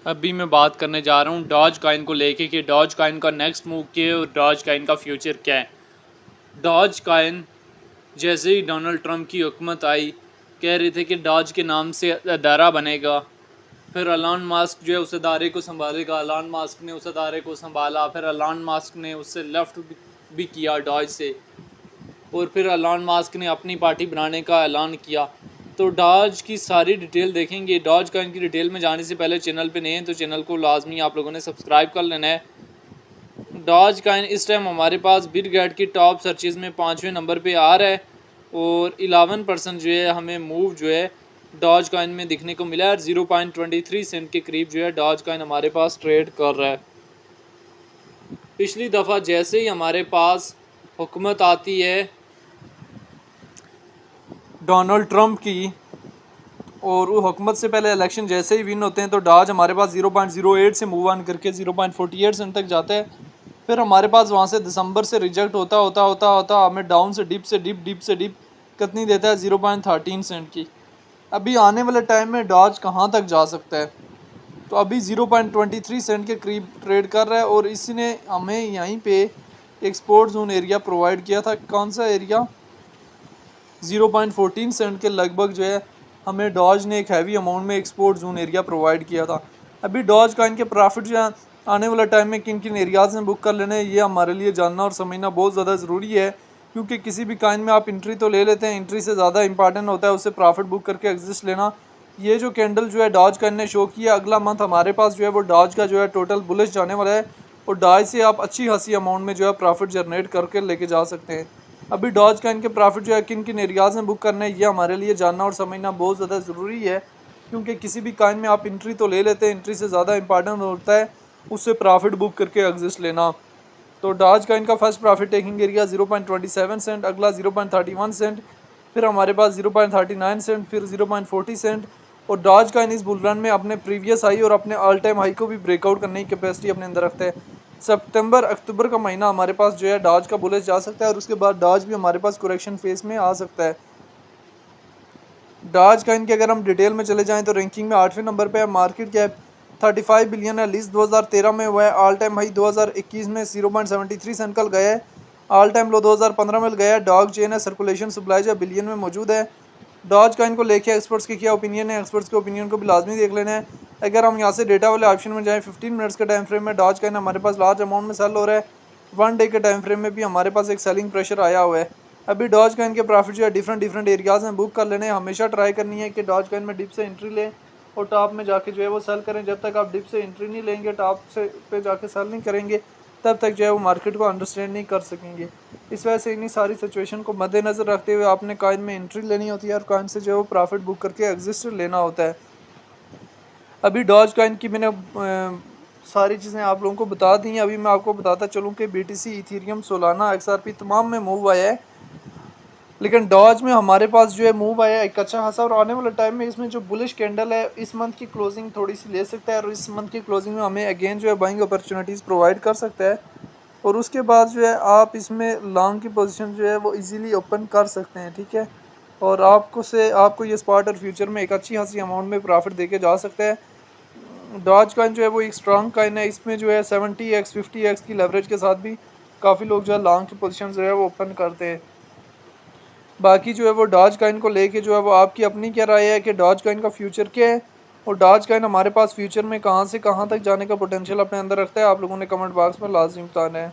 अभी मैं बात करने जा रहा हूँ डॉज कॉइन को लेके कि डॉज कॉइन का नेक्स्ट मूव क्या है और डॉज कॉइन का फ्यूचर क्या है। डॉज कॉइन जैसे ही डोनाल्ड ट्रंप की हुकूमत आई, कह रहे थे कि डॉज के नाम से अदारा बनेगा। फिर एलन मास्क जो है उस अदारे को संभालेगा। एलन मास्क ने उस अदारे को संभाला, फिर एलन मास्क ने उससे लेफ्ट भी किया डॉज से, और फिर एलन मास्क ने अपनी पार्टी बनाने का ऐलान किया। तो डॉज की सारी डिटेल देखेंगे। डॉज कॉइन की डिटेल में जाने से पहले चैनल पे नए हैं तो चैनल को लाजमी आप लोगों ने सब्सक्राइब कर लेना है। डॉज कॉइन इस टाइम हमारे पास बिटगेट की टॉप सर्चेज़ में 5वें नंबर पे आ रहा है और 11% जो है हमें मूव जो है डॉज कॉइन में दिखने को मिला है। 0.23 सेंट के करीब जो है डॉज कॉइन हमारे पास ट्रेड कर रहा है। पिछली दफ़ा जैसे ही हमारे पास हुकूमत आती है डोनाल्ड ट्रंप की, और वो हुकूमत से पहले इलेक्शन जैसे ही विन होते हैं तो डॉज हमारे पास 0.08 से मूव ऑन करके 0.48 सेंट तक जाता है। फिर हमारे पास वहाँ से दिसंबर से रिजेक्ट होता होता होता होता हमें डाउन से डिप कितनी देता है 0.13 सेंट की। अभी आने वाले टाइम में डॉज कहाँ तक जा सकता है, तो अभी 0.23 सेंट के करीब ट्रेड कर रहा है और इसने हमें यहीं पे एक्सपोर्ट जोन एरिया प्रोवाइड किया था। कौन सा एरिया? 0.14 सेंट के लगभग जो है हमें डॉज ने एक हैवी अमाउंट में एक्सपोर्ट जोन एरिया प्रोवाइड किया था। अभी डॉज का इनके प्रॉफिट जो है आने वाला टाइम में किन किन एरियाज़ में बुक कर लेने, ये हमारे लिए जानना और समझना बहुत ज़्यादा ज़रूरी है, क्योंकि किसी भी काइन में आप एंट्री तो ले लेते हैं, एंट्री से ज़्यादा इंपॉर्टेंट होता है उससे प्रॉफिट बुक करके एग्जिस्ट लेना। ये जो कैंडल जो है डॉज का ने शो किया, अगला मंथ हमारे पास जो है वो डॉज का जो है टोटल बुलिश जाने वाला है और डॉज से आप अच्छी खासी अमाउंट में जो है प्रॉफिट जनरेट करके लेके जा सकते हैं। अभी डॉज का इनके प्रॉफिट जो है किन किन एरियाज़ में बुक करना है, ये हमारे लिए जानना और समझना बहुत ज़्यादा ज़रूरी है, क्योंकि किसी भी काइन में आप एंट्री तो ले लेते हैं, एंट्री से ज़्यादा इंपॉर्टेंट होता है उससे प्रॉफिट बुक करके एग्जिस्ट लेना। तो डॉज का इनका first profit taking area 0.27 cent, अगला 0.31 सेंट, फिर हमारे पास 0.39 सेंट, फिर 0.40 सेंट। और डॉज का इन इस बुल रन में अपने प्रीवियस हाई और अपने ऑल टाइम हाई को भी ब्रेकआउट करने की कैपेसिटी अपने अंदर रखता है। सितंबर अक्टूबर का महीना हमारे पास जो है डॉज का बुलिश जा सकता है और उसके बाद डॉज भी हमारे पास करेक्शन फेज में आ सकता है। डॉज का इनके अगर हम डिटेल में चले जाएं तो रैंकिंग में 8वें नंबर पे है। मार्केट कैप 35 बिलियन है। लिस्ट 2013 में हुआ है। ऑल टाइम हाई 2021 में 0.73 सेंट कल गया है। ऑल टाइम लो 2015 में गया है। डॉग चेन है, सर्कुलेशन सप्लाई जो बिलियन में मौजूद है। डॉज का इनको लेके एक्सपर्ट्स के क्या ओपिनियन है, एक्सपर्ट्स के ओपिनियन को भी लाजमी देख लेना है। अगर हम यहाँ से डेटा वाले ऑप्शन में जाएँ 15 मिनट्स के टाइम फ्रेम में डॉज का हमारे पास लार्ज अमाउंट में सेल हो रहा है। 1 डे के टाइम फ्रेम में भी हमारे पास एक सेलिंग प्रेशर आया हुआ है। अभी डॉज कॉइन के प्रॉफिट जो है डिफरेंट एरियाज़ में बुक कर लेने, हमेशा ट्राई करनी है कि डॉज कॉइन में डिप से एंट्री लें और टॉप में जाके जो है वो सेल करें। जब तक आप डिप से एंट्री नहीं लेंगे, टॉप से पे जाके सेल नहीं करेंगे, तब तक जो है वो मार्केट को अंडरस्टैंड नहीं कर सकेंगे। इस वजह से इन्हीं सारी सिचुएशन को मद्देनज़र रखते हुए आपने कॉइन में एंट्री लेनी होती है और कॉइन से जो है वो प्रॉफिट बुक करके एग्जिस्ट लेना होता है। अभी डॉज कॉइन की मैंने सारी चीज़ें आप लोगों को बता दी हैं। अभी मैं आपको बताता चलूँ कि BTC, इथेरियम, सोलाना, XRP तमाम में मूव आया है, लेकिन डॉज में हमारे पास जो है मूव आया है एक अच्छा खासा। और आने वाले टाइम में इसमें जो बुलिश कैंडल है इस मंथ की क्लोजिंग थोड़ी सी ले सकता है और इस मंथ की क्लोजिंग में हमें अगेन जो है बाइंग अपॉर्चुनिटीज़ प्रोवाइड कर सकता है। और उसके बाद जो है आप इसमें लॉन्ग की पोजीशन जो है वो इजीली ओपन कर सकते हैं, ठीक है। और आपको ये स्पॉट और फ्यूचर में एक अच्छी खासी अमाउंट में प्रॉफिट देके जा सकता है। डॉज कॉइन जो है वो एक स्ट्रॉन्ग कॉइन है, इसमें जो है 70x 50x की लेवरेज के साथ भी काफ़ी लोग जो है लॉन्ग की पोजीशन जो है वो ओपन करते हैं। बाकी जो है वो डॉज कॉइन को लेके जो है वो आपकी अपनी क्या राय है कि डॉज कॉइन का फ्यूचर क्या है और डॉज कॉइन हमारे पास फ्यूचर में कहाँ से कहाँ तक जाने का पोटेंशियल अपने अंदर रखता है, आप लोगों ने कमेंट बॉक्स में लाजमी बताना है।